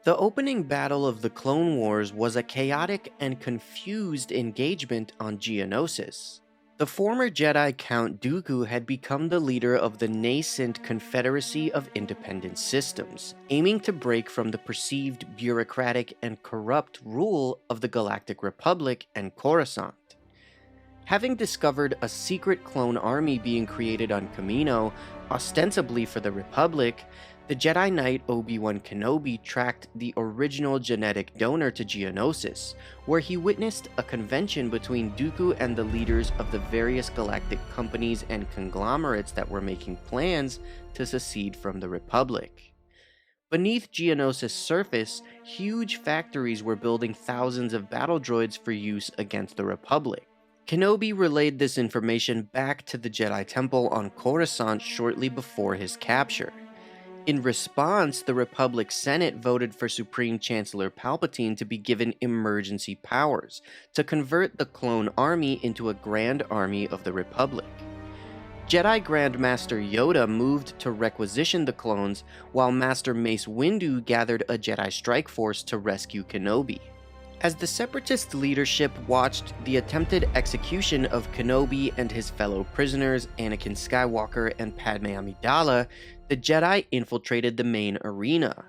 The opening battle of the Clone Wars was a chaotic and confused engagement on Geonosis. The former Jedi Count Dooku had become the leader of the nascent Confederacy of Independent Systems, aiming to break from the perceived bureaucratic and corrupt rule of the Galactic Republic and Coruscant. Having discovered a secret clone army being created on Kamino, ostensibly for the Republic, the Jedi Knight Obi-Wan Kenobi tracked the original genetic donor to Geonosis, where he witnessed a convention between Dooku and the leaders of the various galactic companies and conglomerates that were making plans to secede from the Republic. Beneath Geonosis' surface, huge factories were building thousands of battle droids for use against the Republic. Kenobi relayed this information back to the Jedi Temple on Coruscant shortly before his capture. In response, the Republic Senate voted for Supreme Chancellor Palpatine to be given emergency powers to convert the clone army into a Grand Army of the Republic. Jedi Grandmaster Yoda moved to requisition the clones, while Master Mace Windu gathered a Jedi strike force to rescue Kenobi. As the Separatist leadership watched the attempted execution of Kenobi and his fellow prisoners Anakin Skywalker and Padme Amidala, the Jedi infiltrated the main arena.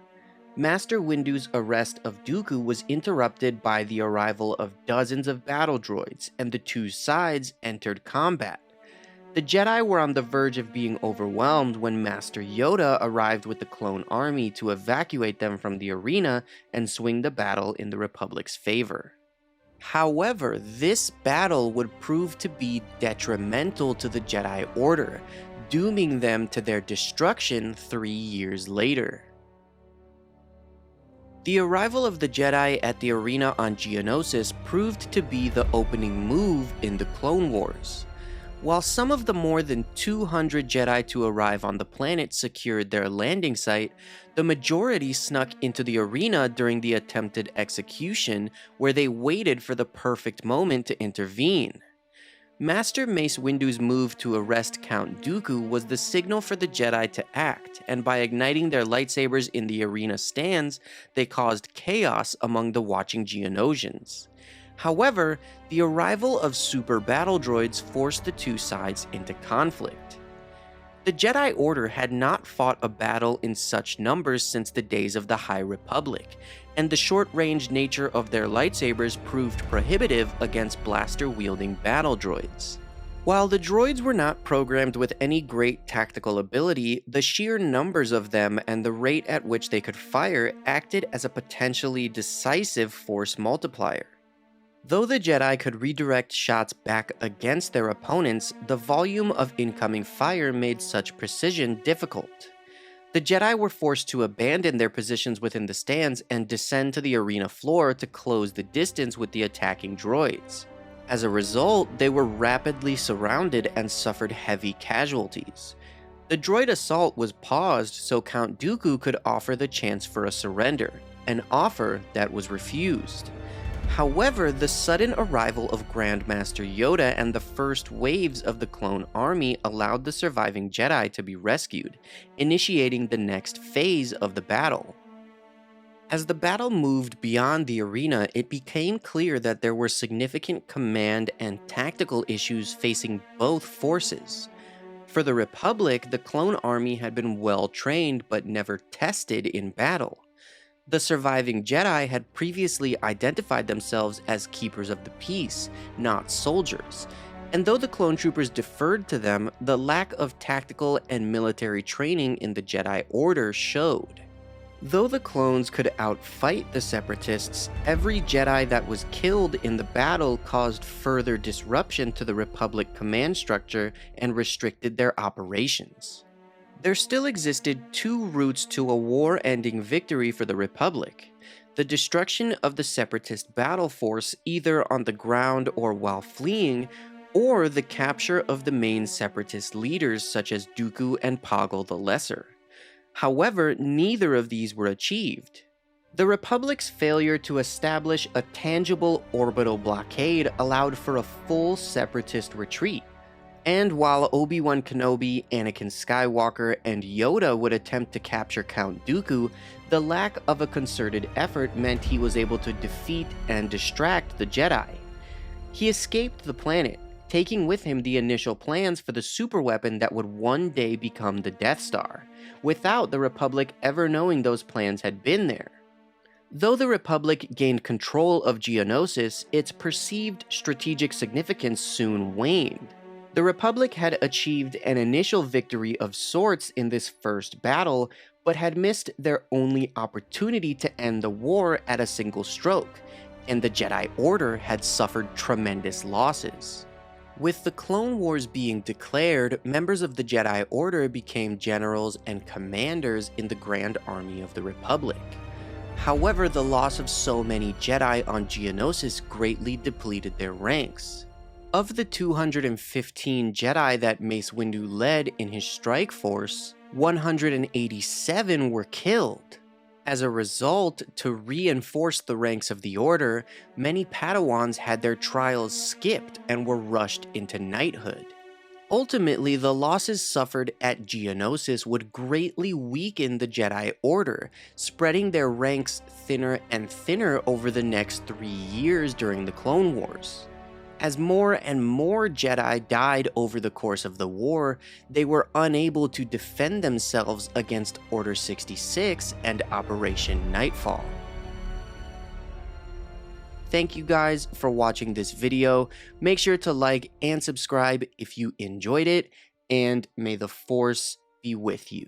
Master Windu's arrest of Dooku was interrupted by the arrival of dozens of battle droids, and the two sides entered combat. The Jedi were on the verge of being overwhelmed when Master Yoda arrived with the clone army to evacuate them from the arena and swing the battle in the Republic's favor. However, this battle would prove to be detrimental to the Jedi Order, dooming them to their destruction 3 years later. The arrival of the Jedi at the arena on Geonosis proved to be the opening move in the Clone Wars. While some of the more than 200 Jedi to arrive on the planet secured their landing site, the majority snuck into the arena during the attempted execution, where they waited for the perfect moment to intervene. Master Mace Windu's move to arrest Count Dooku was the signal for the Jedi to act, and by igniting their lightsabers in the arena stands, they caused chaos among the watching Geonosians. However, the arrival of super battle droids forced the two sides into conflict. The Jedi Order had not fought a battle in such numbers since the days of the High Republic, and the short-range nature of their lightsabers proved prohibitive against blaster-wielding battle droids. While the droids were not programmed with any great tactical ability, the sheer numbers of them and the rate at which they could fire acted as a potentially decisive force multiplier. Though the Jedi could redirect shots back against their opponents, the volume of incoming fire made such precision difficult. The Jedi were forced to abandon their positions within the stands and descend to the arena floor to close the distance with the attacking droids. As a result, they were rapidly surrounded and suffered heavy casualties. The droid assault was paused so Count Dooku could offer the chance for a surrender, an offer that was refused. However, the sudden arrival of Grandmaster Yoda and the first waves of the clone army allowed the surviving Jedi to be rescued, initiating the next phase of the battle. As the battle moved beyond the arena, it became clear that there were significant command and tactical issues facing both forces. For the Republic, the clone army had been well trained but never tested in battle. The surviving Jedi had previously identified themselves as keepers of the peace, not soldiers, and though the clone troopers deferred to them, the lack of tactical and military training in the Jedi Order showed. Though the clones could outfight the Separatists, every Jedi that was killed in the battle caused further disruption to the Republic command structure and restricted their operations. There still existed two routes to a war-ending victory for the Republic: the destruction of the Separatist battle force either on the ground or while fleeing, or the capture of the main Separatist leaders such as Dooku and Poggle the Lesser. However, neither of these were achieved. The Republic's failure to establish a tangible orbital blockade allowed for a full Separatist retreat, And while Obi-Wan Kenobi, Anakin Skywalker, and Yoda would attempt to capture Count Dooku, the lack of a concerted effort meant he was able to defeat and distract the Jedi. He escaped the planet, taking with him the initial plans for the superweapon that would one day become the Death Star, without the Republic ever knowing those plans had been there. Though the Republic gained control of Geonosis, its perceived strategic significance soon waned. The Republic had achieved an initial victory of sorts in this first battle, but had missed their only opportunity to end the war at a single stroke, and the Jedi Order had suffered tremendous losses. With the Clone Wars being declared, members of the Jedi Order became generals and commanders in the Grand Army of the Republic. However, the loss of so many Jedi on Geonosis greatly depleted their ranks. Of the 215 Jedi that Mace Windu led in his strike force, 187 were killed. As a result, to reinforce the ranks of the Order, many Padawans had their trials skipped and were rushed into knighthood. Ultimately, the losses suffered at Geonosis would greatly weaken the Jedi Order, spreading their ranks thinner and thinner over the next 3 years during the Clone Wars. As more and more Jedi died over the course of the war, they were unable to defend themselves against Order 66 and Operation Nightfall. Thank you guys for watching this video. Make sure to like and subscribe if you enjoyed it, and may the Force be with you.